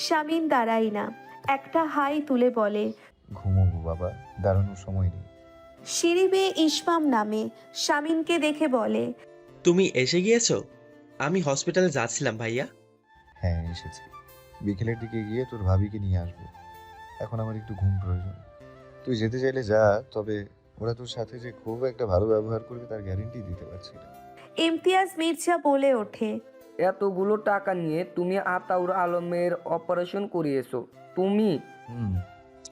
শামিন দাঁড়ায় না, একটা হাই তুলে বলে, ঘুমোবো বাবা, দাঁড়ানোর সময় নেই। সিঁড়ি বেয়ে ইসমাম নামে, শামিনকে দেখে বলে, তুমি এসে গিয়েছো? আমি হসপিটালে যাচ্ছিলাম ভাইয়া। হ্যাঁ এসেছি, বিকেলের দিকে গিয়ে তোর ভাবিকে নিয়ে আসবো। এখন আমার একটু ঘুম প্রয়োজন। তুই যেতে চাইলে যা, তবে ওরা তোর সাথে যে খুব একটা ভালো ব্যবহার করবে তার গ্যারেন্টি দিতে পারছি না। ইমতিয়াজ মির্জা বলে ওঠে, এতগুলো টাকা নিয়ে তুমি আতাউর আলমের অপারেশন করিয়েছো তুমি?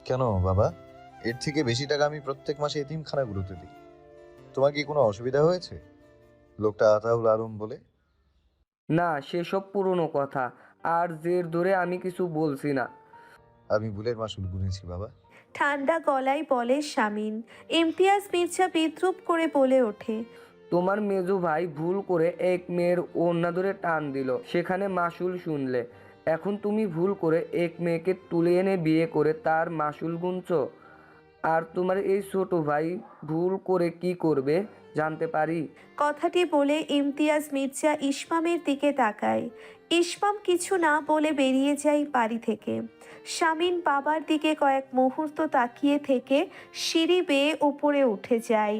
কেন বাবা, এর থেকে বেশি টাকা আমি প্রত্যেক মাসে এতিমখানাগুলোতে দিই। তোমার কি কোনো অসুবিধা হয়েছে লোকটা আতাউল আলম বলে? না, সেসব পুরনো কথা। আর জের ধরে আমি কিছু বলছি না। আমি ভুলের মাসুল গুনেছি বাবা। ঠান্ডা গলায় বলে শামিন। ইমতিয়াজ মির্জা বিদ্রুপ করে বলে ওঠে, তোমার মেজো ভাই ভুল করে এক মেয়ের ওড়না ধরে টান দিল, সেখানে মাসুল শুনলে। এখন তুমি ভুল করে এক মেয়েকে তুলে এনে বিয়ে করে তার মাসুল গুনছো। আর তোমার এই ছোট ভাই ভুল করে কি করবে জানতে পারি? কথাটি বলে ইমতিয়াজ মির্জা ইসমামের দিকে তাকায়। ইসমাম কিছু না বলে বেরিয়ে যায় বাড়ি থেকে। শামিন বাবার দিকে কয়েক মুহূর্ত তাকিয়ে থেকে সিঁড়ি বেয়ে উপরে উঠে যায়।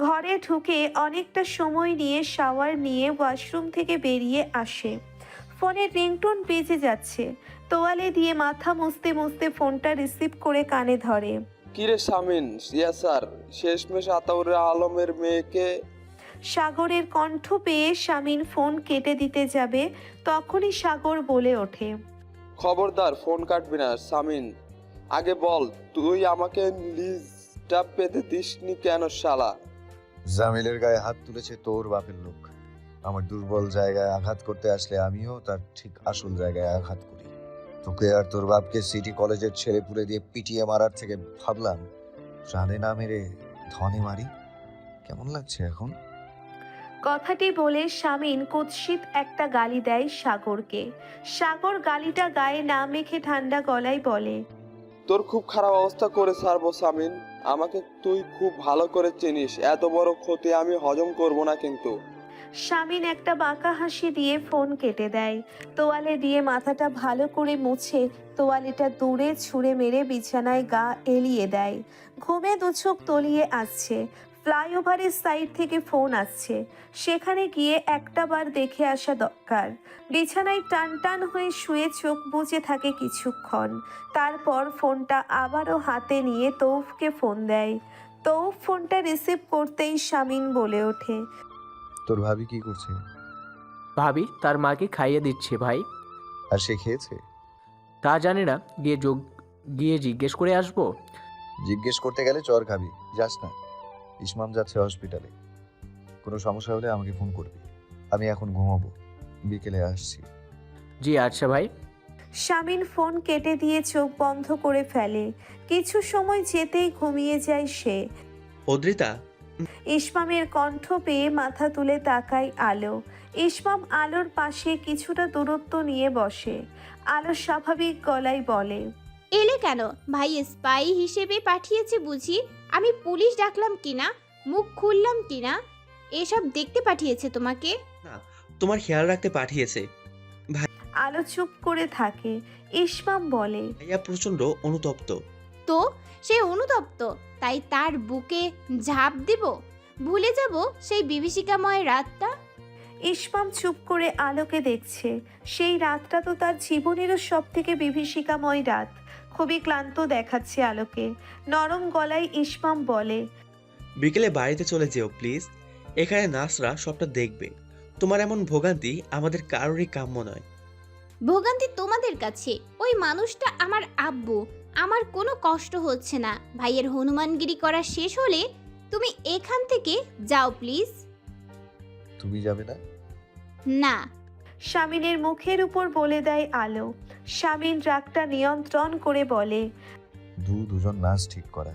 ঘরে ঢুকে অনেকটা সময় নিয়ে শাওয়ার নিয়ে ওয়াশরুম থেকে বেরিয়ে আসে। ফোনের রিংটোন বেজে যাচ্ছে। তোয়ালে দিয়ে মাথা মুছতে মুছতে ফোনটা রিসিভ করে কানে ধরে। কিরে শামিন? ইয়া স্যার, শেষমেশ আতাউর আলমের মেয়েকে। সাগরের কণ্ঠ পেয়ে শামিন ফোন কেটে দিতে যাবে, তখনই সাগর বলে ওঠে, খবরদার ফোন কাটবি না শামিন। আগে বল, তুই আমাকে লিজটা পেতে দিসনি কেন শালা? জামিলের গায়ে হাত তুলেছে তোর বাপের লোক। আমার দুর্বল জায়গায় আঘাত করতে আসলে আমিও তার ঠিক আসল জায়গায় আঘাত করি। তোকে আর তোর বাপকে সিটি কলেজের ছেলে পুলে দিয়ে পিটিয়ে মারার থেকে ভাবলাম প্রাণে না মেরে ধনে মারি। কেমন লাগছে এখন? কথাটি বলে শামিন কুৎসিত একটা গালি দেয় সাগরকে। সাগর গালিটা গায়ে না মেখে ঠান্ডা গলায় বলে, তোর খুব খারাপ অবস্থা করে ছাড়বো শামিন। আমাকে তুই খুব ভালো করে চিনিস, এত বড় ক্ষতি আমি হজম করব না কিন্তু। শামিন একটা বাঁকা হাসি দিয়ে ফোন কেটে দেয়। তোয়ালে দিয়ে মাথাটা ভালো করে মুছে তোয়ালেটা দূরে ছুঁড়ে মেরে বিছানায় গা এলিয়ে দেয়। ঘুমে দুচোখ তলিয়ে আসছে। ফ্লাইওভারের সাইড থেকে ফোন আসছে, সেখানে গিয়ে একটা বার দেখে আসা দরকার। বিছানায় টান টান হয়ে শুয়ে চোখ বুজে থাকে কিছুক্ষণ। তারপর ফোনটা আবারও হাতে নিয়ে তৌফকে ফোন দেয়। তৌফ ফোনটা রিসিভ করতেই শামিন বলে ওঠে, তোর ভাবি কি করছে? ভাবি তার মাকে খাইয়ে দিচ্ছে ভাই। আর সে খেয়েছে? তা জানি না, গিয়ে জিজ্ঞেস করে আসবো। জিজ্ঞেস করতে গেলে চর খাবি, যাস না। ইসমাম যাচ্ছে হসপিটালে, কোনো সমস্যা হলে আমাকে ফোন করবি। আমি এখন ঘুমাবো, বিকেলে আসছি। জি আচ্ছা ভাই। শামিন ফোন কেটে দিয়ে চোখ বন্ধ করে ফেলে। কিছু সময় যেতেই ঘুমিয়ে যায় সে। অদ্রিতা, ইসমামের কণ্ঠ পেয়ে মাথা তুলে তাকায় আলো। ইসমাম আলোর পাশে কিছুটা দূরত্ব নিয়ে বসে। আলো স্বাভাবিক গলায় বলে, এলে কেন? ভাই স্পাই হিসেবে পাঠিয়েছে বুঝি? আমি পুলিশ ডাকলাম কিনা, মুখ খুললাম কিনা, এসব দেখতে পাঠিয়েছে তোমাকে? না, তোমার খেয়াল রাখতে পাঠিয়েছে। আলো চুপ করে থাকে। ইসমাম বলে, ভাইয়া প্রচন্ড অনুতপ্ত। তো সে অনুতপ্ত, তাই তার বুকে ঝাঁপ দেব? ভুলে যাব সেই বিভীষিকাময় রাতটা? ইসমাম চুপ করে আলোকে দেখছে। সেই রাতটা তো তার জীবনেরও সব থেকে বিভীষিকাময় রাত। খুবই ক্লান্ত দেখাচ্ছে আলোকে। নরম গলায় ইসমাম বলে, বিকেলে বাড়িতে চলে যেও প্লিজ। এখানে নার্সরা সবটা দেখবে। তোমার এমন ভোগান্তি আমাদের কারোরই কাম্য নয়। ভোগান্তি তোমাদের কাছে। ওই মানুষটা আমার আব্বু, আমার কোনো কষ্ট হচ্ছে না। ভাইয়ের হনুমানগিরি করা শেষ হলে তুমি এখান থেকে যাও প্লিজ। তুমি যাবে না? না। শামিনের মুখের উপর বলে দেয় আলো। শামিন রাগটা নিয়ন্ত্রণ করে বলে, দুজন নার্স ঠিক করা,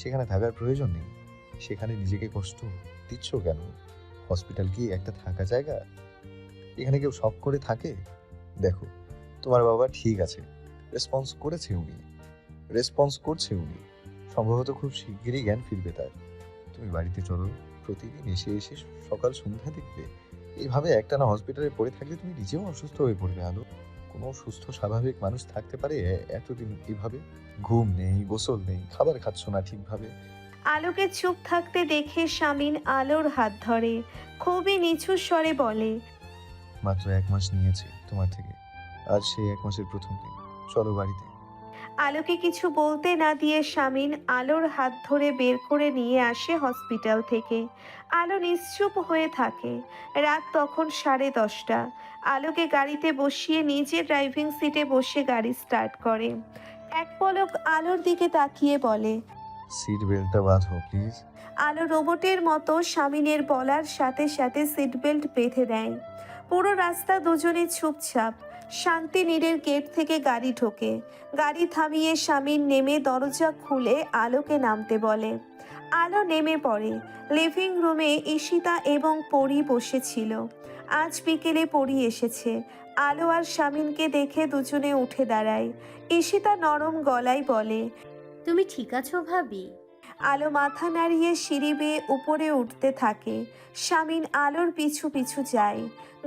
সেখানে থাকার প্রয়োজন নেই। সেখানে নিজেকে কষ্ট দিচ্ছ কেন? হসপিটাল কি একটা থাকা জায়গা? এখানে কেউ শখ করে থাকে? দেখো, তোমার বাবা ঠিক আছে, রেসপন্স করছে উনি। সম্ভবত খুব শিগগিরই জ্ঞান ফিরবে তার। তুমি বাড়িতে চলো, প্রতিদিন এসে এসে সকাল সন্ধ্যা দেখবে। এইভাবে একটানা হসপিটালে পড়ে থাকলে তুমি নিজেও অসুস্থ হয়ে পড়বে আলো। কোনো সুস্থ স্বাভাবিক মানুষ থাকতে পারে এতদিন এভাবে? ঘুম নেই, গোসল নেই, খাবার খাচ্ছ না ঠিকভাবে। আলোকে চুপ থাকতে দেখে শামিন আলোর হাত ধরে খুবই নিচু স্বরে বলে, মাত্র 1 মাস নিয়েছে তোমার থেকে, আজ সেই 1 মাসের প্রথম দিন। চলো বাড়িতে। আলোকে কিছু বলতে না দিয়ে শামিন আলোর হাত ধরে বের করে নিয়ে আসে হসপিটাল থেকে। আলো নিশ্চুপ হয়ে থাকে। রাত তখন 10:30। আলোকে গাড়িতে বসিয়ে নিজে ড্রাইভিং সিটে বসে গাড়ি স্টার্ট করে। এক পলক আলোর দিকে তাকিয়ে বলে, সিট বেল্টটা বাঁধো প্লিজ। আলো রোবটের মতো শামিনের বলার সাথে সাথে সিট বেল্ট বেঁধে দেয়। পুরো রাস্তা দুজনে চুপচাপ। শান্তি নীরের গেট থেকে গাড়ি ঢোকে। গাড়ি থামিয়ে শামিন নেমে দরজা খুলে আলোকে নামতে বলে। আলো নেমে পড়ে। লিভিং রুমে ঈশিতা এবং পরি বসেছিল। আজ বিকেলে পরি এসেছে। আলো আর শামিনকে দেখে দুজনে উঠে দাঁড়ায়। ঈশিতা নরম গলায় বলে, তুমি ঠিক আছো ভাবি? আলো মাথা নাড়িয়ে সিঁড়ি বেয়ে উপরে উঠতে থাকে। শামিন আলোর পিছু পিছু যায়।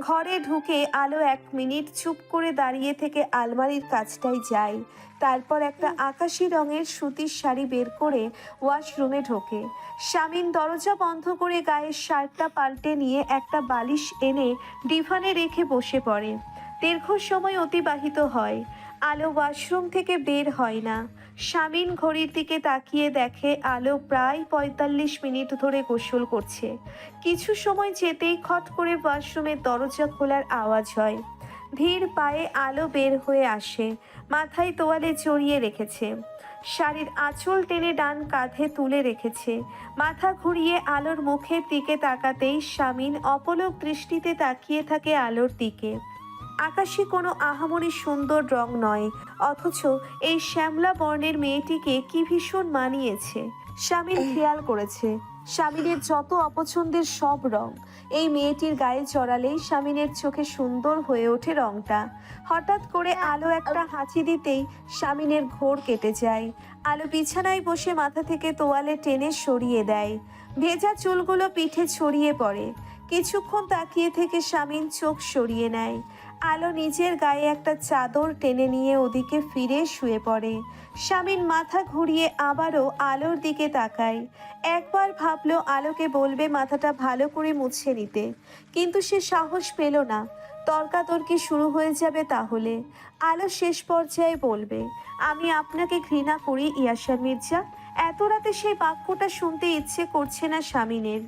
ঘরে ঢুকে আলো 1 মিনিট চুপ করে দাঁড়িয়ে থেকে আলমারির কাছটায় যায়। তারপর একটা আকাশি রঙের সুতির শাড়ি বের করে ওয়াশরুমে ঢোকে। শামিন দরজা বন্ধ করে গায়ের শার্টটা পাল্টে নিয়ে একটা বালিশ এনে ডিভানে রেখে বসে পড়ে। দীর্ঘ সময় অতিবাহিত হয়। আলো ওয়াশরুম থেকে বের হয় না। শামিন ঘড়ির দিকে তাকিয়ে দেখে আলো প্রায় 45 মিনিট ধরে গোসল করছে। কিছু সময় যেতেই খট করে ওয়াশরুমের দরজা খোলার আওয়াজ হয়। ধীর পায়ে আলো বের হয়ে আসে। মাথায় তোয়ালে জড়িয়ে রেখেছে। শাড়ির আঁচল টেনে ডান কাঁধে তুলে রেখেছে। মাথা ঘুরিয়ে আলোর মুখের দিকে তাকাতেই শামিন অপলক দৃষ্টিতে তাকিয়ে থাকে আলোর দিকে। আকাশে কোনো আহামরি সুন্দর রং নয়, অথচ এই শ্যামলা বর্ণের মেয়েটিকে কি ভীষণ মানিয়েছে। শামিন খেয়াল করেছে শামিনের যত অপছন্দের সব রং এই মেয়েটির গায়ে চড়ালেই শামিনের চোখে সুন্দর হয়ে ওঠে রংটা। হঠাৎ করে আলো একটা হাঁচি দিতেই শামিনের ঘোর কেটে যায়। আলো বিছানায় বসে মাথা থেকে তোয়ালে টেনে সরিয়ে দেয়। ভেজা চুলগুলো পিঠে ছড়িয়ে পড়ে। কিছুক্ষণ তাকিয়ে থেকে শামিন চোখ সরিয়ে নেয়। আলো নিজের গায়ে একটা চাদর টেনে নিয়ে ওদিকে ফিরে শুয়ে পড়ে। শামিন মাথা ঘুরিয়ে আবারও আলোর দিকে তাকায়। একবার ভাবলো আলোকে বলবে মাথাটা ভালো করে মুছে নিতে, কিন্তু সে সাহস পেল না। তর্কাতর্কি শুরু হয়ে যাবে তাহলে। আলো শেষ পর্যায়ে বলবে, আমি আপনাকে ঘৃণা করি ইয়াসার মির্জা। এত রাতে সেই বাক্যটা শুনতে ইচ্ছে করছে না শামিনের।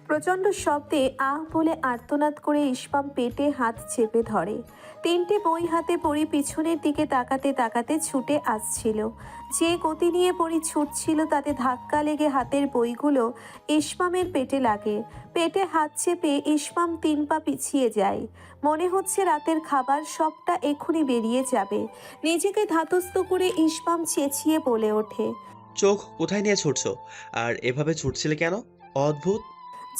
প্রচণ্ড শব্দে আহ বলে আর্তনাদ করে ইসমাম পেটে হাত চেপে ধরে। 3টে বই হাতে পড়ি পিছনের দিকে তাকাতে তাকাতে ছুটে আসছিল। যে গতি নিয়ে পড়ি ছুটছিল তাতে ধাক্কা লেগে হাতের বইগুলো ইসমামের পেটে লাগে। পেটে হাত চেপে ইসমাম 3 পা পিছিয়ে যায়। মনে হচ্ছে রাতের খাবার সবটা এক্ষুনি বেরিয়ে যাবে। নিজেকে ধাতস্থ করে ইসমাম চেঁচিয়ে বলে ওঠে, চোখ কোথায় নিয়ে ছুটছো? আর এভাবে ছুটছিলে কেন? অদ্ভুত।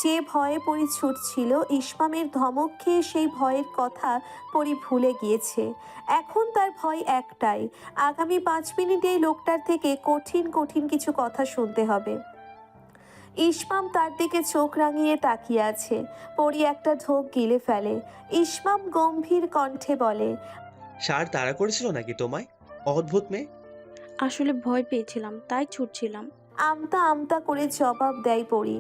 যে ভয়ে পরি ছুটছিল ইসমামের ধমক খেয়ে সেই ভয়ের কথা পরি ভুলে গিয়েছে। এখন তার ভয় একটাই, আগামী 5 মিনিটে এই লোকটার থেকে কঠিন কঠিন কিছু কথা শুনতে হবে। ইসমাম তার দিকে চোখ রাঙিয়ে তাকিয়ে আছে। পরি একটা ঢোক গিলে ফেলে। ইসমাম গম্ভীর কণ্ঠে বলে, সার তাড়া করেছিল নাকি তোমায়? অদ্ভুত মেয়ে। আসলে ভয় পেয়েছিলাম, তাই ছুটছিলাম। আমতা আমতা করে জবাব দেয় পরি।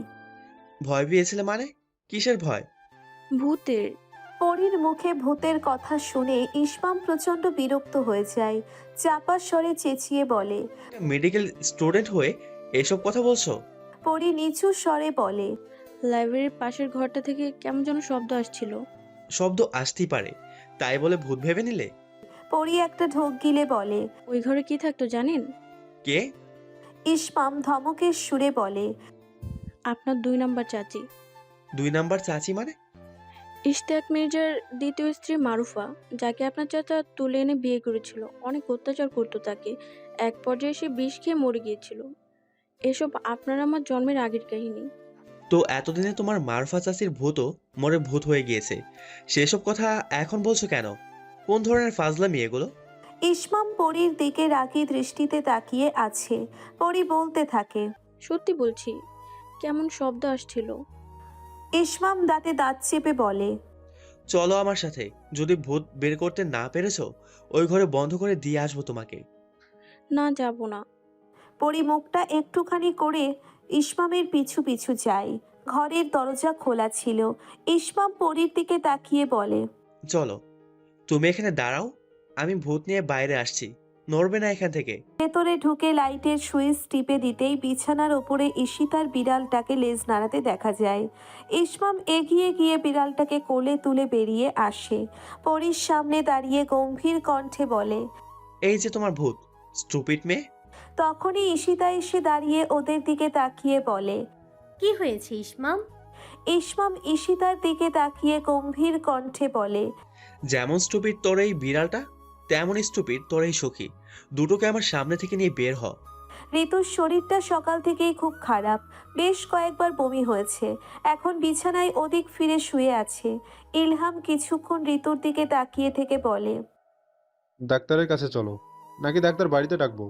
ভয় পেয়েছিলে মানে? কিসের ভয়? ভূতের। পরির মুখে ভূতের কথা শুনে ইসমাম প্রচণ্ড বিরক্ত হয়ে যায়। চাপা স্বরে চেঁচিয়ে বলে, মেডিকেল স্টুডেন্ট হয়ে এসব কথা বলছো? পরি নিচু স্বরে বলে, লাইব্রেরির পাশের ঘরটা থেকে কেমন যেন শব্দ আসছিল। শব্দ আসতেই পারে, তাই বলে ভূত ভেবে নিলে? পরি একটা ঢোক গিলে বলে, ওই ঘরে কি থাকতো জানেন? কে? ইসমাম ধমকের সুরে বলে, আপনার 2 নাম্বার চাচি। 2 নাম্বার চাচি মানে? ইশতিয়াক মির্জার দ্বিতীয় স্ত্রী মারুফা, যাকে আপনার চাচা তুলে এনে বিয়ে করেছিল। অনেক অত্যাচার করতো তাকে। এক পর্যায়ে সে বিষ খেয়ে মরে গিয়েছিল। এসব আপনার আমার জন্মের আগের কাহিনী। তো এতদিনে তোমার মারফা চাচির ভূতও মরে ভূত হয়ে গিয়েছে, সেসব কথা এখন বলছো কেন? কোন ধরনের ফাজলামি এগুলো? ইসমাম পরির দিকে রাগী দৃষ্টিতে তাকিয়ে আছে। পরি বলতে থাকে, সত্যি বলছি, কেমন শব্দ আসছিল। ইসমাম দাঁতে দাঁত চেপে বলে, চলো আমার সাথে। যদি ভূত বের করতে না পেরেছো, ওই ঘরে বন্ধ করে দিয়ে আসবো তোমাকে। না, যাব না। পরি মুখটা একটুখানি করে ইসমামের পিছু পিছু যায়। ঘরের দরজা খোলা ছিল। ইসমাম পরির দিকে তাকিয়ে বলে, চলো, তুমি এখানে দাঁড়াও, আমি ভূত নিয়ে বাইরে আসছি, নড়বে না এখান থেকে। ভেতরে ঢুকে লাইটের সুইচ টিপে দিতেই বিছানার ওপরে ঈশিতার বিড়ালটাকে লেজ নাড়াতে দেখা যায়। ইসমাম এগিয়ে গিয়ে বিড়ালটাকে কোলে তুলে বেরিয়ে আসে। পরির সামনে দাঁড়িয়ে গম্ভীর কণ্ঠে বলে, এই যে তোমার ভূত, স্টুপিড মেয়ে। তখনই ঈশিতা এসে দাঁড়িয়ে ওদের দিকে তাকিয়ে বলে, কি হয়েছে ইসমাম? ইসমাম ঈশিতার দিকে তাকিয়ে গম্ভীর কণ্ঠে বলে, যেমন স্টুপিড তোর এই বিড়ালটা, তেমন স্টুপিড তোর এই সখী। দুটোকে আমার সামনে থেকে নিয়ে বের হ। ঋতুর শরীরটা সকাল থেকেই খুব খারাপ। বেশ কয়েকবার বমি হয়েছে। এখন বিছানায় ওদিক ফিরে শুয়ে আছে। ইলহাম কিছুক্ষণ ঋতুর দিকে তাকিয়ে থেকে বলে, ডাক্তারের কাছে চলো, নাকি ডাক্তার বাড়িতে ডাকবো?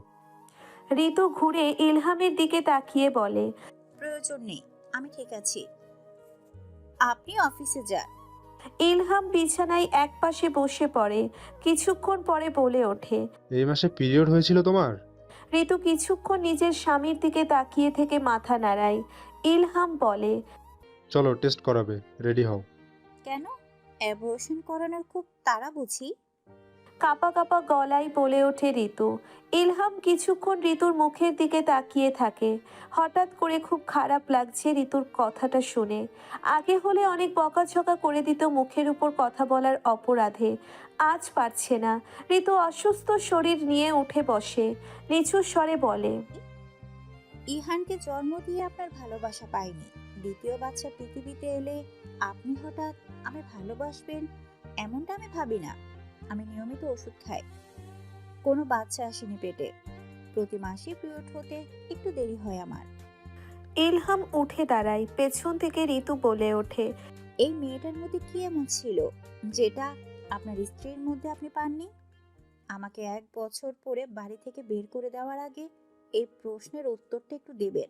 ঋতু ঘুরে ইলহামের দিকে তাকিয়ে বলে, প্রয়োজন নেই, আমি ঠিক আছি, আপনি অফিসে যান। ইলহাম বিছানায় একপাশে বসে পড়ে। কিছুক্ষণ পরে বলে ওঠে, এই মাসে পিরিয়ড হয়েছিল তোমার? ঋতু কিছুক্ষণ নিজের স্বামীর দিকে তাকিয়ে থেকে মাথা নাড়ায়। ইলহাম বলে, চলো টেস্ট করাবে, রেডি হও। কেন, অ্যাবর্শন করানোর খুব তাড়া বুঝি? কাপা কাপা গলায় বলে ওঠে ঋতু। ইলহাম কিছুক্ষণ ঋতুর মুখের দিকে তাকিয়ে থাকে। হঠাৎ করে খুব খারাপ লাগছে ঋতুর কথাটা শুনে। আগে হলে অনেক বকাঝকা করে দিত মুখের উপর কথা বলার অপরাধে। আজ পারছে না। ঋতু অসুস্থ শরীর নিয়ে উঠে বসে। নিচু স্বরে বলে, ইহানকে জন্ম দিয়ে আপনার ভালোবাসা পাইনি, দ্বিতীয় বাচ্চা পৃথিবীতে এলে আপনি হঠাৎ আমায় ভালোবাসবেন এমনটা আমি ভাবি না। আমি নিয়মিত ওষুধ খাই, কোনো বাচ্চা আসেনি পেটে, প্রতি মাসে পিরিয়ড হতে একটু দেরি হয় আমার। ইলহাম উঠে দাঁড়ায়। পেছন থেকে ঋতু বলে ওঠে, এই মেয়েটার মধ্যে কি এমন ছিল যেটা আপনার স্ত্রীর মধ্যে আপনি পাননি? আমাকে 1 বছর পরে বাড়ি থেকে বের করে দেওয়ার আগে এই প্রশ্নের উত্তরটা একটু দেবেন।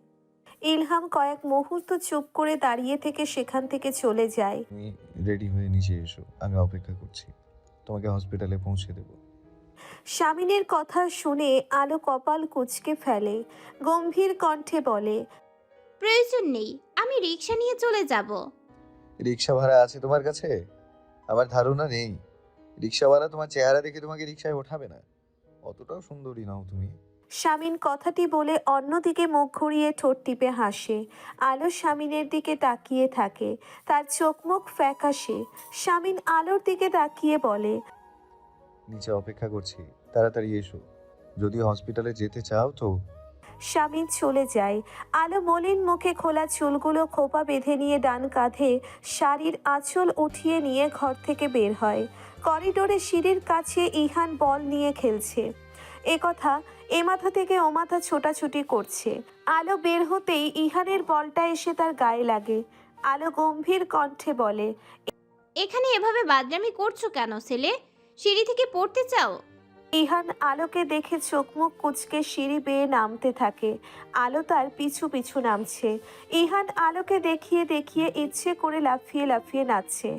ইলহাম কয়েক মুহূর্ত চুপ করে দাঁড়িয়ে থেকে সেখান থেকে চলে যায়। তুমি রেডি হয়ে নিচে এসো, আমি অপেক্ষা করছি, তোমাকে হসপিটালে পৌঁছে দেব। স্বামীনের কথা শুনে আলো কপাল কুঁচকে ফেলে। গম্ভীর কণ্ঠে বলে, প্রয়োজন নেই, আমি রিক্সা নিয়ে চলে যাব। রিক্সা ভাড়া আছে তোমার কাছে? আমার ধারণা নেই রিক্সাওয়ালা তোমার চেহারা দেখে তোমাকে রিক্সায় ওঠাবে না। অতটাও সুন্দরী নাও তুমি। স্বামীন কথাটি বলে অন্যদিকে মুখ ঘুরিয়ে ঠোঁট টিপে হাসে। আলো স্বামীনের দিকে তাকিয়ে থাকে। তার চোখ মুখ ফ্যাকাশে। স্বামীন আলোর দিকে তাকিয়ে বলে, নিচে অপেক্ষা করছি, তাড়াতাড়ি এসো। যদি হসপিটালে যেতে চাও তো। স্বামীন চলে যায়। আলো মলিন মুখে খোলা চুলগুলো খোপা বেঁধে নিয়ে ডান কাঁধে শাড়ির আঁচল উঠিয়ে নিয়ে ঘর থেকে বের হয়। করিডোরে সিঁড়ির কাছে ইহান বল নিয়ে খেলছে। একথা এ মাথা থেকে ও মাথা ছোটাছুটি করছে। আলো বের হতেই ইহানের বলটা এসে তার গায়ে লাগে। আলো গম্ভীর কণ্ঠে বলে, এখানে এভাবে বাদরামি করছো কেন ছেলে? সিঁড়ি থেকে পড়তে চাও? ইহান আলোকে দেখে চোখ মুখ কুঁচকে সিঁড়ি বেয়ে নামতে থাকে। আলো তার পিছু পিছু নামছে। ইহান আলোকে দেখিয়ে দেখিয়ে ইচ্ছে করে লাফিয়ে লাফিয়ে নাচছে।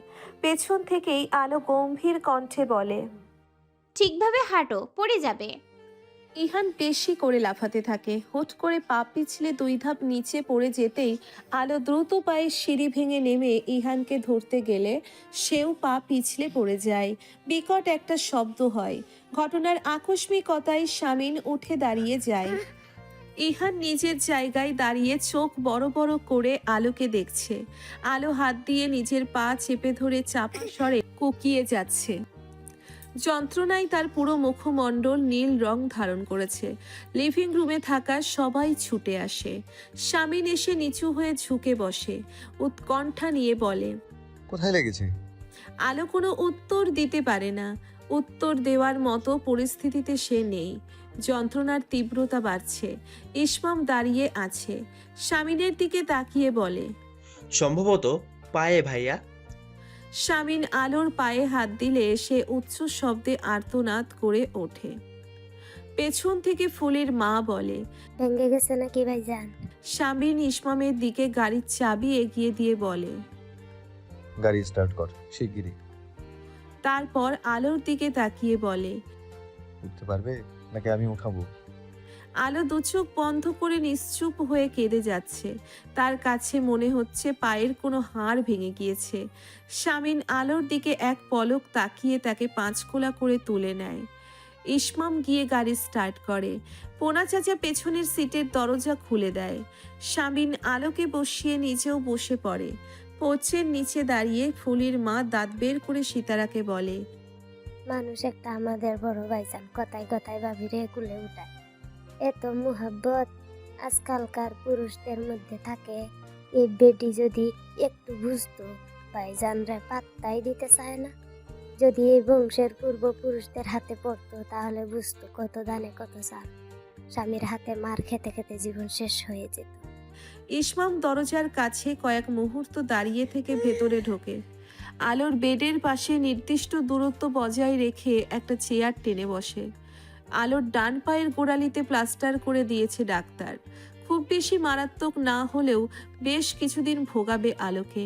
পেছন থেকেই আলো গম্ভীর কণ্ঠে বলে, ঠিকভাবে হাঁটো, পড়ে যাবে। ইহান বেশি করে লাফাতে থাকে। হুট করে পা পিছলে 2 ধাপ নিচে পড়ে যেতেই আলো দ্রুত পায়ে সিঁড়ি ভেঙে নেমে ইহানকে ধরতে গেলে সেও পা পিছলে পড়ে যায়। বিকট একটা শব্দ হয়। ঘটনার আকস্মিকতায় স্বামীন উঠে দাঁড়িয়ে যায়। ইহান নিজের জায়গায় দাঁড়িয়ে চোখ বড় বড় করে আলোকে দেখছে। আলো হাত দিয়ে নিজের পা চেপে ধরে চাপা স্বরে কুকিয়ে যাচ্ছে। যন্ত্রণায় তার পুরো মুখমণ্ডল নীল রং ধারণ করেছে। লিভিং রুমে থাকা সবাই ছুটে আসে। স্বামীন এসে নিচু হয়ে ঝুঁকে বসে। উৎকণ্ঠা নিয়ে বলে, কোথায় লেগেছে? আলো কোনো উত্তর দিতে পারে না। উত্তর দেওয়ার মতো পরিস্থিতিতে সে নেই। যন্ত্রণার তীব্রতা বাড়ছে। ইসমাম দাঁড়িয়ে আছে। স্বামীনের দিকে তাকিয়ে বলে, সম্ভবত পায়ে ভাইয়া। স্বামীন আলোর পায়ে হাত দিলে সে উচ্চ শব্দে আর্তনাদ করে ওঠে। পেছন থেকে ফুলের মা বলে, ভেঙে গেছে নাকি ভাইজান? স্বামীন ইসমামের দিকে গাড়ির চাবি এগিয়ে দিয়ে বলে, গাড়ি স্টার্ট কর শিগগিরই। তারপর আলোর দিকে তাকিয়ে বলে, উঠতে পারবে নাকি আমি উঠাবো? আলো দু চোখ বন্ধ করে নিশ্চুপ হয়ে কেঁদে যাচ্ছে। তার কাছে মনে হচ্ছে পায়ের কোনো হাড় ভেঙে গিয়েছে। শামিন আলোর দিকে এক পলক তাকিয়ে তাকে পাঁচকোলা করে তুলে নেয়। ইসমাম গিয়ে গাড়ি স্টার্ট করে। পোনা চাচা পেছনের সিটের দরজা খুলে দেয়। শামিন আলোকে বসিয়ে নিজেও বসে পড়ে। পোচের নিচে দাঁড়িয়ে ফুলির মা দাঁত বের করে সীতারাকে বলে, মানুষ একটা আমাদের বড় ভাইজান কথায় কথায় ভাবিরে কুলে উঠায়। এত মুহাব্বত আজকালকার পুরুষদের মধ্যে থাকে। এই বেটি যদি একটু বুঝতো, ভাইজানরা পাত্তাই দিতে চায় না। যদি এই বংশের পূর্বপুরুষদের হাতে পড়তো তাহলে বুঝতো কত দানে কত চাল। স্বামীর হাতে মার খেতে খেতে জীবন শেষ হয়ে যেত। ইসমাম দরজার কাছে কয়েক মুহূর্ত দাঁড়িয়ে থেকে ভেতরে ঢোকে। আলোর বেডের পাশে নির্দিষ্ট দূরত্ব বজায় রেখে একটা চেয়ার টেনে বসে। আলোর ডান পায়ের গোড়ালিতে প্লাস্টার করে দিয়েছে ডাক্তার। খুব বেশি মারাত্মক না হলেও বেশ কিছুদিন ভোগাবে আলোকে।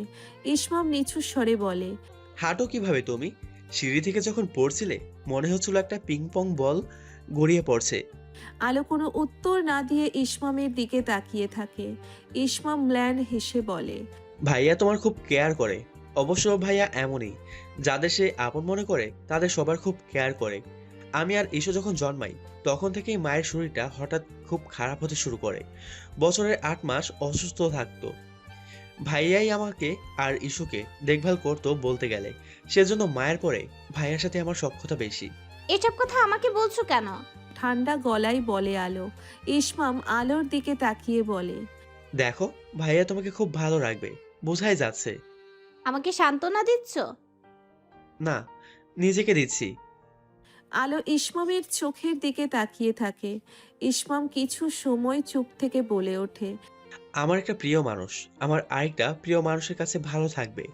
ইসমাম নিচু স্বরে বলে, হাঁটো কিভাবে তুমি? সিঁড়ি থেকে যখন পড়ছিলে মনে হচ্ছিল একটা পিং পং বল গড়িয়ে পড়ছে। আলো কোনো উত্তর না দিয়ে ইসমামের দিকে তাকিয়ে থাকে। ইসমাম ম্ল্যান হেসে বলে, ভাইয়া তোমার খুব কেয়ার করে। অবশ্য ভাইয়া এমনই, যাদের সে আপন মনে করে তাদের সবার খুব কেয়ার করে। আমি আর ইস্যু যখন জন্মাই তখন থেকেই মায়ের শরীরটা হঠাৎ খুব খারাপ হতে শুরু করে। বছরের 8 মাস অসুস্থ থাকতো। ভাইয়াই আমাকে আর ইস্যুকে দেখভাল করতো বলতে গেলে। সেজন্য মায়ের পরে ভাইয়ার সাথে আমার সখ্যতা বেশি। এসব কথা আমাকে বলছো কেন? ঠান্ডা গলায় বলে আলো। ইসমাম আলোর দিকে তাকিয়ে বলে, দেখো, ভাইয়া তোমাকে খুব ভালো রাখবে, বোঝাই যাচ্ছে। আমাকে সান্ত্বনা দিচ্ছ? না, নিজেকে দিচ্ছি। আলো ইসমামের চোখের দিকে তাকিয়ে থাকে। ইসমাম কিছু সময় চুপ থেকে বলে ওঠে, আমার একটা প্রিয় মানুষ আমার আরেকটা প্রিয় মানুষের কাছে ভালো থাকবে,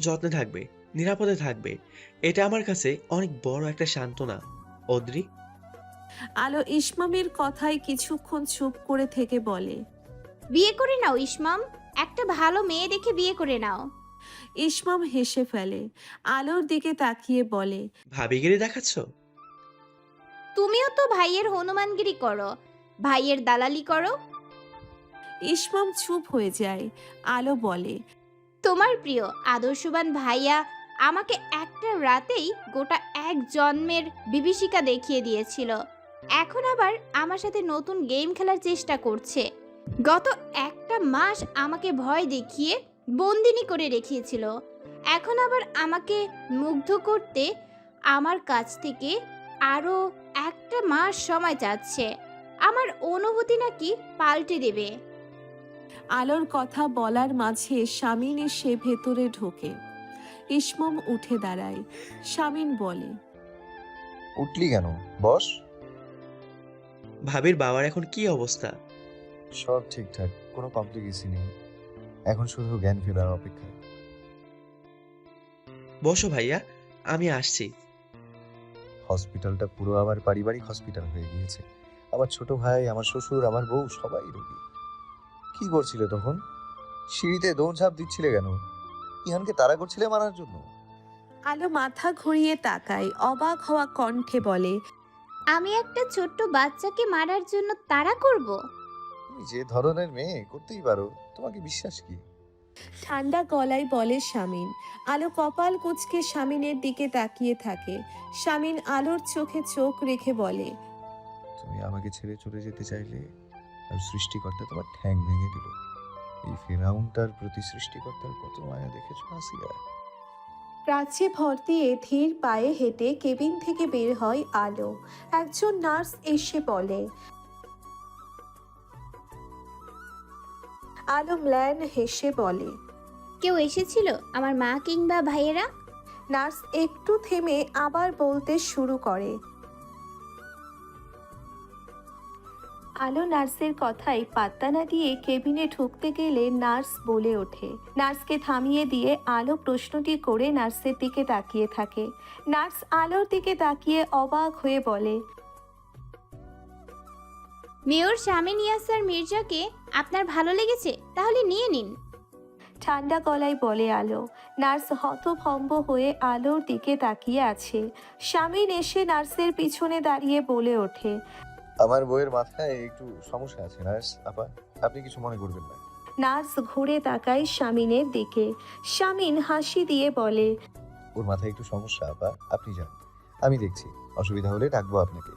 যত্নে থাকবে, নিরাপদে থাকবে। এটা আমার কাছে অনেক বড় একটা সান্ত্বনা। অদ্রি। আলো ইসমামের কথায় কিছুক্ষণ চুপ করে থেকে বলে, বিয়ে করে নাও ইসমাম, একটা ভালো মেয়ে দেখে বিয়ে করে নাও। ইসমাম হেসে ফেলে। আলোর দিকে তাকিয়ে বলে, ভাবিগিরি দেখাচ্ছ? তুমিও তো ভাইয়ের হনুমানগিরি করো, ভাইয়ের দালালি করো। ইসমাম চুপ হয়ে যায়। আলো বলে, তোমার প্রিয় আদর্শবান ভাইয়া আমাকে একটা রাতেই গোটা এক জন্মের বিভীষিকা দেখিয়ে দিয়েছিল। এখন আবার আমার সাথে নতুন গেম খেলার চেষ্টা করছে। গত একটা মাস আমাকে ভয় দেখিয়ে বন্দিনী করে রেখেছিল। এখন আবার আমাকে মুগ্ধ করতে আমার কাছ থেকে আরও একটা মাস সময় চাচ্ছে। আমার অনুভূতি নাকি পাল্টে দেবে। আলোর কথা বলার মাঝে শামিন এসে ভেতরে ঢোকে। ইসমাম উঠে দাঁড়ায়। শামিন বলে, উঠলি কেন? বস। ভাবির বাবার এখন কি অবস্থা? সব ঠিকঠাক, কোনো কমপ্লিকেশন নেই। এখন শুধু জ্ঞান ফেরার অপেক্ষা। বসো ভাইয়া, আমি আসছি। হসপিটালটা পুরো আমার পারিবারিক হসপিটাল হয়ে গিয়েছে। আমার ছোট ভাই, আমার শ্বশুর, আমার বউ সবাই রোগী। কি করছিলে তখন? সিঁড়িতে দৌড়ঝাঁপ দিচ্ছিলে কেন? ইহানকে তাড়া করছিলে মারার জন্য? আলো মাথা ঘুরিয়ে তাকায়। অবাক হওয়া কণ্ঠে বলে, আমি একটা ছোট্ট বাচ্চাকে মারার জন্য তাড়া করব? তুমি যে ধরনের মেয়ে করতেই পারো, তোমাকে বিশ্বাস কি? ঠান্ডা গলায় বলে শামিন। আলো কপাল কুঁচকে শামিনের দিকে তাকিয়ে থাকে। শামিন আলোর চোখে চোখ রেখে বলে, তুমি আমাকে ছেড়ে চলে যেতে চাইলে আর সৃষ্টিকর্তা তোমার ঠ্যাং ভেঙে দিল। এই ফেরাউনটার প্রতি সৃষ্টিকর্তার কত মায়া দেখেছো আসিয়া? প্রাচ্যে ভর দিয়ে ধীর পায়ে হেঁটে কেবিন থেকে বের হয় আলো। একজন নার্স এসে বলে, আলো ম্ল্যান হেসে বলে, কেউ এসেছিল? আমার মা কিংবা ভাইয়েরা? নার্স একটু থেমে আবার বলতে শুরু করে। আলো নার্সের কথায় পাত্তা না দিয়ে কেবিনে ঢুকতে গেলে নার্স বলে ওঠে। নার্সকে থামিয়ে দিয়ে আলো প্রশ্নটি করে নার্সের দিকে তাকিয়ে থাকে। নার্স আলোর দিকে তাকিয়ে অবাক হয়ে বলে, মেয়র শামিন ইয়াসার মির্জাকে আপনার ভালো লেগেছে? তাহলে নিয়ে নিন। ঠান্ডা গলায় বলে আলো। নার্স হতভম্ব হয়ে আলোর দিকে তাকিয়ে আছে। শামিন এসে নার্সের পিছনে দাঁড়িয়ে বলে ওঠে, আমার বইয়ের মাথায় একটু সমস্যা আছে নার্স আপা, আপনি কিছু মনে করবেন না। নার্স ঘুরে তাকায় শামিনের দিকে। শামিন হাসি দিয়ে বলে, ওর মাথায় একটু সমস্যা আপা, আপনি যান, আমি দেখছি, অসুবিধা হলে ডাকবো আপনাকে।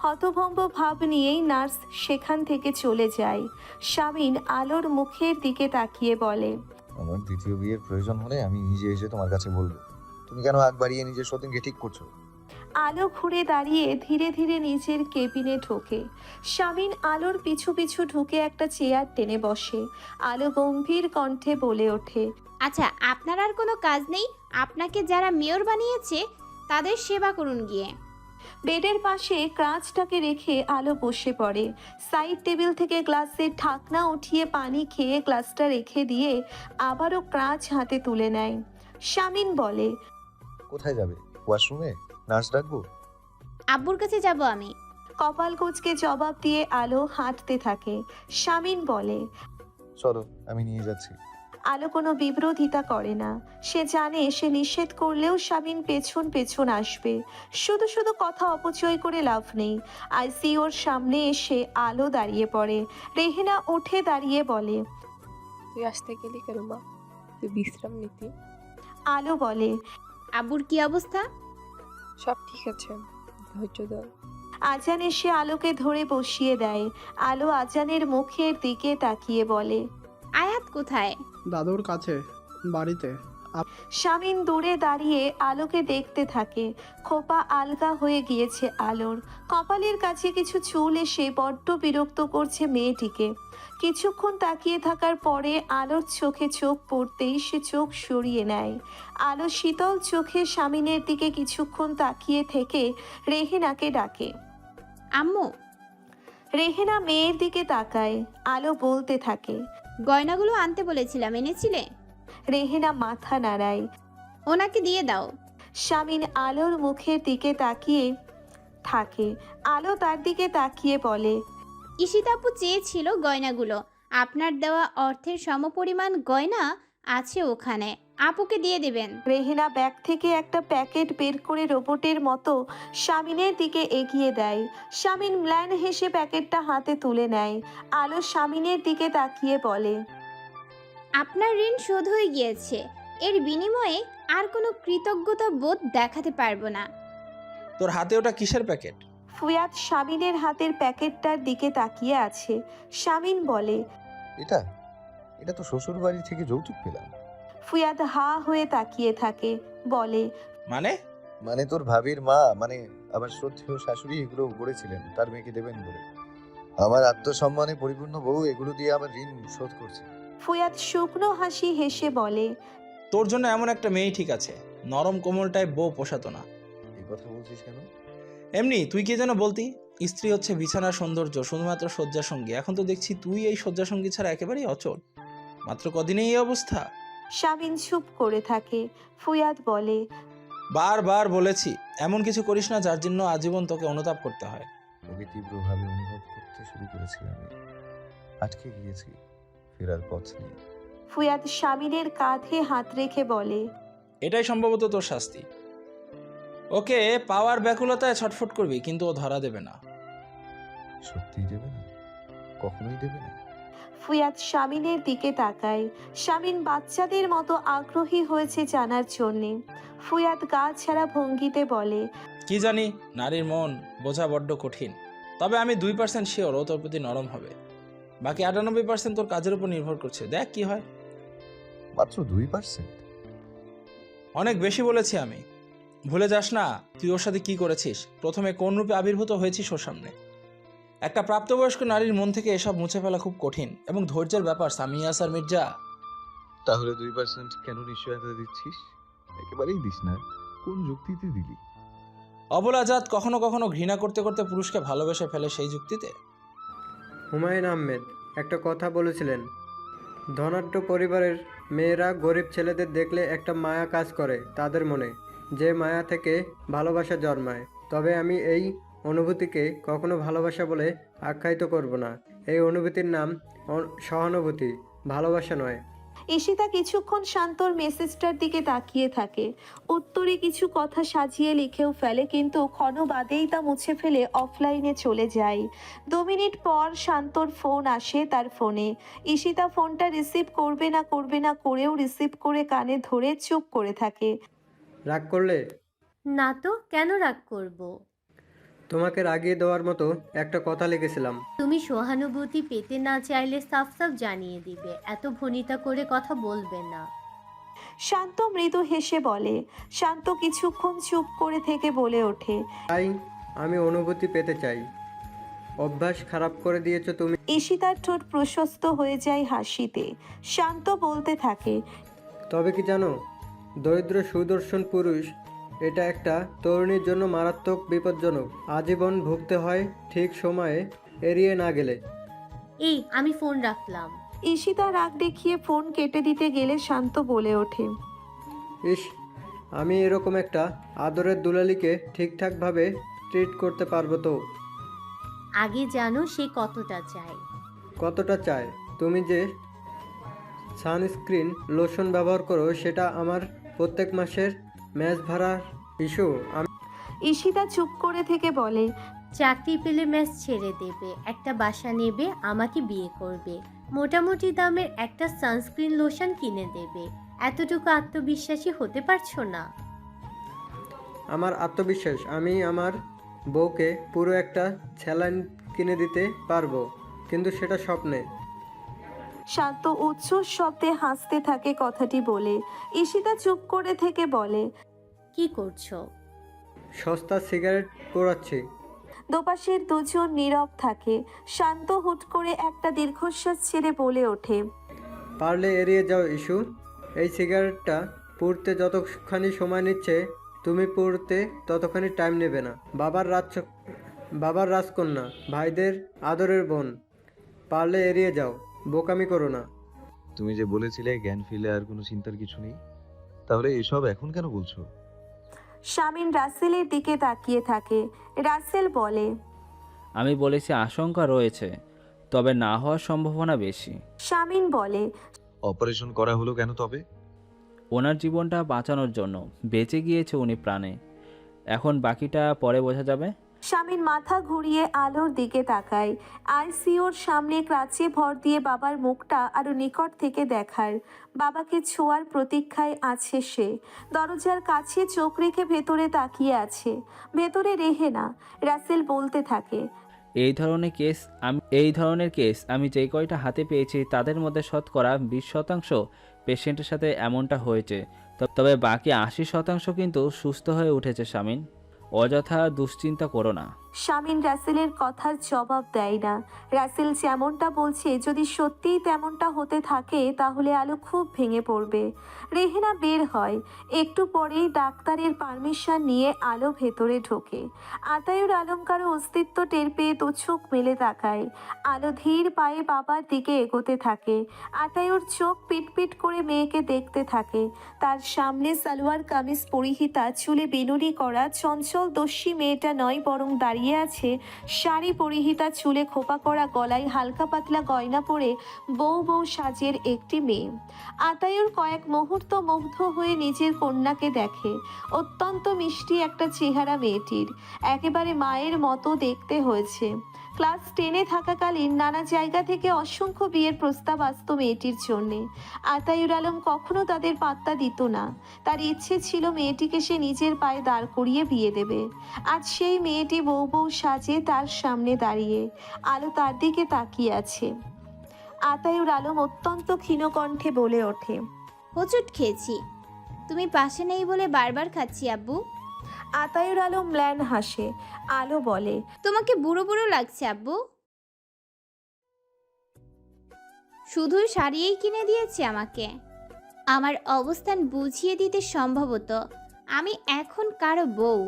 হতভম্ব ভাব নিয়েই নার্স সেখান থেকে চলে যায়। শামিন আলোর মুখের দিকে তাকিয়ে বলে, আমার দ্বিতীয় বিয়ের প্রয়োজন হলে আমি নিজে এসে তোমার কাছে বলবো। তুমি কেন আগ বাড়িয়ে নিজের সতীনকে ঠিক করছো? আলো ঘুরে দাঁড়িয়ে ধীরে ধীরে নিজের কেবিনে ঢোকে। শামিন আলোর পিছু পিছু ঢুকে একটা চেয়ার টেনে বসে। আলো গম্ভীর কণ্ঠে বলে ওঠে, আচ্ছা, আপনার আর কোনো কাজ নেই? আপনাকে যারা মেয়র বানিয়েছে তাদের সেবা করুন গিয়ে। বেডের পাশে ক্রাঁচটাকে রেখে আলো বসে পড়ে। সাইড টেবিল থেকে গ্লাসের ঢাকনা উঠিয়ে পানি খেয়ে গ্লাসটা রেখে দিয়ে আবারও ক্রাঁচ হাতে তুলে নেয়। শামিন বলে, কোথায় যাবে? ওয়াশরুমে? নার্স ডাকবো? আব্বুর কাছে যাব আমি। কপাল কুঁচকে জবাব দিয়ে আলো হাঁটতে থাকে। শামিন বলে, চলো আমি নিয়ে যাচ্ছি। আলো কোনো বিব্রতিতা করে না। সে জানে সে নিষেধ করলেও শামিন পেছন পেছন আসবে। শুধু শুধু কথা অপচয় করে লাভ নেই। আইসিইউর সামনে এসে আলো দাঁড়িয়ে পড়ে। রেহেনা উঠে দাঁড়িয়ে বলে, তুই আসতে গেলি কেন মা? তুই বিশ্রাম নিতি। আলো বলে, আব্বুর কি অবস্থা? সব ঠিক আছে, ধৈর্য ধর। আজান এসে আলোকে ধরে বসিয়ে দেয়। আলো আজানের মুখের দিকে তাকিয়ে বলে, আয়াত কোথায়? দাদুর কাছে, বাড়িতে। শামিন দূরে দাঁড়িয়ে আলোকে দেখতে থাকে। খোপা আলগা হয়ে গিয়েছে আলোর। কপালের কাছে কিছু চুল এসে বড্ড বিরক্ত করছে মেয়েটিকে। কিছুক্ষণ তাকিয়ে থাকার পরে আলোর চোখে চোখ পড়তেই সে চোখ সরিয়ে নেয়। আলো শীতল চোখে শামিনের দিকে কিছুক্ষণ তাকিয়ে থেকে রেহেনাকে ডাকে। আম্মু। রেহেনা মেয়ের দিকে তাকায়। আলো বলতে থাকে, গয়নাগুলো আনতে বলেছিলাম, এনেছিলে? রেহেনা মাথা নাড়ায়। ওনাকে দিয়ে দাও। শামিন আলোর মুখের দিকে তাকিয়ে থাকে। আলো তার দিকে তাকিয়ে বলে, ঈশিতা আপু চেয়েছিল গয়নাগুলো। আপনার দেওয়া অর্থের সমপরিমাণ গয়না আছে ওখানে, আপুকে দিয়ে দেবেন। রেহেনা ব্যাগ থেকে একটা প্যাকেট বের করে রোবটের মতো শামিনের দিকে এগিয়ে দেয়। শামিন ম্লান হেসে প্যাকেটটা হাতে তুলে নেয়। আলো শামিনের দিকে তাকিয়ে বলে, আপনার ঋণ শোধ হয়ে গিয়েছে। এর বিনিময়ে আর কোনো কৃতজ্ঞতা বোধ দেখাতে পারবো না। তোর হাতে ওটা কিসের প্যাকেট? ফুয়াদ শামিনের হাতের প্যাকেটটার দিকে তাকিয়ে আছে। শামিন বলে, এটা এটা তো শ্বশুর বাড়ি থেকে যৌতুক পেলাম। ফুয়াদ হা হয়ে তাকিয়ে থাকে। বলে, মানে? মানে তোর ভাবির মা, মানে আমার শ্রদ্ধেয় শাশুড়ি এগুলো গড়েছিলেন তার মেয়েকে দেবেন বলে। আমার আত্মসম্মানে পরিপূর্ণ বউ এগুলো দিয়ে আমার ঋণ শোধ করছে। ফুয়াদ শুকনো হাসি হেসে বলে, তোর জন্য এমন একটা মেয়ে ঠিক আছে, নরম কোমলটায় বউ পোষাতো না। এই কথা বলছিস কেন? এমনি, তুই কি যেন বলতি স্ত্রী হচ্ছে বিছানার সৌন্দর্য, শুধুমাত্র শয্যাসঙ্গী। এখন তো দেখছি তুই এই শয্যাসঙ্গী ছাড়া একেবারেই অচল। মাত্র কদিনেই এই অবস্থা। শামিন চুপ করে থাকে। ফুয়াদ বলে, বারবার বলেছি এমন কিছু করিস না যার জন্য আজীবন তোকে অনুতাপ করতে হয়। ওকে তীব্রভাবে অনুভব করতে শুরু করেছি আমি। আটকে গিয়েছি, ফেরার পথ নেই। ফুয়াদ শামিনের কাঁধে হাত রেখে বলে, এটাই সম্ভবত তোর শাস্তি। ওকে পাওয়ার ব্যাকুলতায় ছটফট করবি, কিন্তু ও ধরা দেবে না। সত্যিই দেবে না? কখনোই দেবে না? ফুয়াদ শামিনের দিকে তাকায়। শামিন বাচ্চাদের মতো আগ্রহী হয়েছে জানার জন্যে। ফুয়াদ গা ছাড়া ভঙ্গিতে বলে, কি জানি, নারীর মন বোঝা বড্ড কঠিন। তবে আমি 2% শিওর ও তোর প্রতি নরম হবে। বাকি 98% তোর কাজের উপর নির্ভর করছে। দেখ কি হয়। মাত্র 2%? অনেক বেশি বলেছি আমি। ভুলে যাস না তুই ওর সাথে কি করেছিস, প্রথমে কোন রূপে আবির্ভূত হয়েছিস ওর সামনে। একটা প্রাপ্তবয়স্ক নারীর মন থেকে এসব মুছে ফেলা খুব কঠিন এবং ধৈর্যের ব্যাপার সামিয়া স্যার মির্জা। তাহলে 2% কেন নিশ্চয়তা দিচ্ছিস? একেবারেই দিস না। কোন যুক্তিতে দিলি? অবলা জাত কখনো কখনো ঘৃণা করতে করতে পুরুষকে ভালোবেসে ফেলে সেই যুক্তিতে। হুমায়ুন আহমেদ একটা কথা বলেছিলেন, ধনাঢ্য পরিবারের মেয়েরা গরিব ছেলেদের দেখলে একটা মায়া কাজ করে তাদের মনে, যে মায়া থেকে ভালোবাসা জন্মায়। তবে আমি এই অনুভূতিকে কখনো ভালোবাসা বলে আখ্যায়িত করব না। এই অনুভূতির নাম সহানুভূতি, ভালোবাসা নয়। ঈশিতা কিছুক্ষণ শান্তর মেসেজটার দিকে তাকিয়ে থাকে। উত্তরে কিছু কথা সাজিয়ে লিখেও ফেলে, কিন্তু ক্ষণ বাদেই তা মুছে ফেলে অফলাইনে চলে যায়। 2 মিনিট পর শান্তর ফোন আসে তার ফোনে। ঈশিতা ফোনটা রিসিভ করবে না করেও রিসিভ করে কানে ধরে চুপ করে থাকে। রাগ করলে? না তো, কেন রাগ করব? তোমাকে রাগিয়ে দেওয়ার মতো একটা কথা লিখেছিলাম। তুমি সহানুভূতি পেতে না চাইলে সাফ সাফ জানিয়ে দিবে, এত ভনিতা করে কথা বলবে না। শান্ত মৃদু হেসে বলে। শান্ত কিছুক্ষণ চুপ করে থেকে বলে ওঠে, তাই আমি অনুভূতি পেতে চাই। অভ্যাস খারাপ করে দিয়েছো তুমি। ঈশিতার ঠোঁট প্রশস্ত হয়ে যায় হাসিতে। শান্ত বলতে থাকে, তবে কি জানো, দরিদ্র সুদর্শন পুরুষ এটা একটা তরুণীর জন্য মারাত্মক বিপজ্জনক। আজীবন ভুগতে হয় ঠিক সময়ে এড়িয়ে না গেলে। এই, আমি ফোন রাখলাম। ঈশিতা রাগ দেখিয়ে ফোন কেটে দিতে গেলে শান্ত বলে ওঠে, ইস, আমি এরকম একটা আদরের দুলালিকে ঠিকঠাকভাবে ট্রিট করতে পারবো তো? আগে জানো সে কতটা চায়। কতটা চায়? তুমি যে সানস্ক্রিন লোশন ব্যবহার করো সেটা আমার প্রত্যেক মাসের ম্যাচ ভাড়ার ইস্যু। আমি ঈশিতা চুপ করে থেকে বলে, চাকরি পেলে ম্যাচ ছেড়ে দেবে, একটা বাসা নেবে, আমাকে বিয়ে করবে, মোটামুটি দামের একটা সানস্ক্রিন লোশন কিনে দেবে। এতটুকু আত্মবিশ্বাসী হতে পারছো না? আমার আত্মবিশ্বাস, আমি আমার বউকে পুরো একটা স্যালাইন কিনে দিতে পারবো, কিন্তু সেটা স্বপ্নে। শান্ত উচ্চ শব্দে হাসতে থাকে কথাটি বলে। ঈশিতা চুপ করে থেকে বলে, কি করছো? সস্তা সিগারেট পোড়াচ্ছি। দুপাশের দুজন নীরব থাকে। শান্ত হুট করে একটা দীর্ঘশ্বাস ছেড়ে বলে ওঠে, পারলে এড়িয়ে যাও ইস্যু। এই সিগারেটটা পুড়তে যতখানি সময় নিচ্ছে তুমি পুড়তে ততখানি টাইম নেবে না। বাবার রাজকন্যা, ভাইদের আদরের বোন, পারলে এড়িয়ে যাও, বোকামি করো না। তুমি যে বলেছিলে জ্ঞান ফিরলে আর কোনো চিন্তার কিছু নেই, তাহলে এসব এখন কেন বলছো? শামিন রাসেলের দিকে তাকিয়ে থাকে। রাসেল বলে, আমি বলেছি আশঙ্কা রয়েছে, তবে না হওয়ার সম্ভাবনা বেশি। শামিন বলে, অপারেশন করা হলো কেন তবে? ওনার জীবনটা বাঁচানোর জন্য। বেঁচে গিয়েছে উনি প্রাণে, এখন বাকিটা পরে বোঝা যাবে। শামিন মাথা ঘুরিয়ে আলোর দিকে তাকায়। আইসিইউর সামনে ক্রাচে ভর দিয়ে বাবার মুখটা আরো নিকট থেকে দেখার, বাবাকে ছোঁয়ার প্রতীক্ষায় আছে সে। দরজার কাছে চোখ রেখে ভেতরে তাকিয়ে আছে। ভেতরে রেহেনা। রাসেল বলতে থাকে, এই ধরনের কেস আমি যেই কয়টা হাতে পেয়েছি তাদের মধ্যে শতকরা 20% পেশেন্টের সাথে এমনটা হয়েছে, তবে বাকি 80% কিন্তু সুস্থ হয়ে উঠেছে। শামিন, অযথা দুশ্চিন্তা করো না। শামিন রাসেলের কথার জবাব দেয় না। রাসেল যেমনটা বলছে যদি সত্যিই তেমনটা হতে থাকে তাহলে আলো খুব ভেঙে পড়বে। রেহেনা বের হয়। একটু পরেই ডাক্তারের পারমিশন নিয়ে আলো ভেতরে ঢোকে। আতায়ুর আলম কারো অস্তিত্ব টের পেয়ে তো চোখ মেলে তাকায়। আলো ধীর পায়ে বাবার দিকে এগোতে থাকে। আতায়ুর চোখ পিটপিট করে মেয়েকে দেখতে থাকে। তার সামনে সালোয়ার কামিজ পরিহিতা, চুলে বেনুনি করা চঞ্চল দস্যি মেয়েটা নয়, বরং দাঁড়িয়ে আছে শাড়ি পরিহিতা, চুলে খোপা করা, গলায় হালকা পাতলা গয়না পরে বউ সাজের একটি মেয়ে। আতায়ুর কয়েক মুহূর্ত মুগ্ধ হয়ে নিজের কন্যাকে দেখে। অত্যন্ত মিষ্টি একটা চেহারা মেয়েটির, একেবারে মায়ের মতো দেখতে হয়েছে। ক্লাস 10-এ থাকাকালীন নানা জায়গা থেকে অসংখ্য বিয়ের প্রস্তাব আসতো মেয়েটির জন্যে। আতায়ুর আলম কখনো তাদের পাত্তা দিত না। তার ইচ্ছে ছিল মেয়েটিকে সে নিজের পায়ে দাঁড় করিয়ে বিয়ে দেবে। আজ সেই মেয়েটি বউ সাজে তার সামনে দাঁড়িয়ে। আলো তার দিকে তাকিয়ে আছে। আতায়ুর আলম অত্যন্ত ক্ষীণ কণ্ঠে বলে ওঠে, হোঁচট খেয়েছি, তুমি পাশে নেই বলে বারবার খাচ্ছি আব্বু। আতায়ুর আলম ম্লান হাসে। আলো বলে, তোমাকে বুড়ো বুড়ো লাগছে আব্বু। শুধু শাড়িই কিনে দিয়েছে আমাকে, আমার অবস্থান বুঝিয়ে দিতে, সম্ভবত আমি এখন কারো বউ,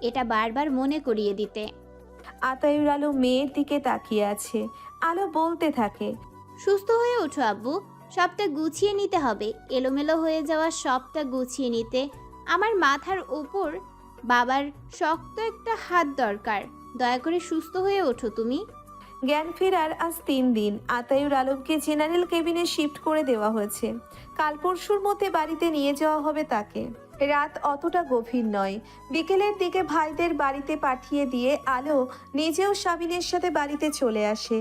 এটা বারবার মনে করিয়ে দিতে। আতায়ুর আলো মেয়ের দিকে তাকিয়ে আছে। আলো বলতে থাকে, সুস্থ হয়ে ওঠো আব্বু, সবটা গুছিয়ে নিতে হবে, এলোমেলো হয়ে যাওয়া সবটা গুছিয়ে নিতে আমার মাথার ওপর বাবার শক্ত একটা হাত দরকার, দয়া করে সুস্থ হয়ে ওঠো তুমি। জ্ঞান ফেরার আজ 3 দিন। আতায়ুর আলমকে জেনারেল কেবিনে শিফট করে দেওয়া হয়েছে। কাল পরশুর মধ্যে বাড়িতে নিয়ে যাওয়া হবে তাকে। রাত অতটা গভীর নয়। বিকেলের দিকে ভাইদের বাড়িতে পাঠিয়ে দিয়ে আলো নিজেও শাবিনের সাথে বাড়িতে চলে আসে।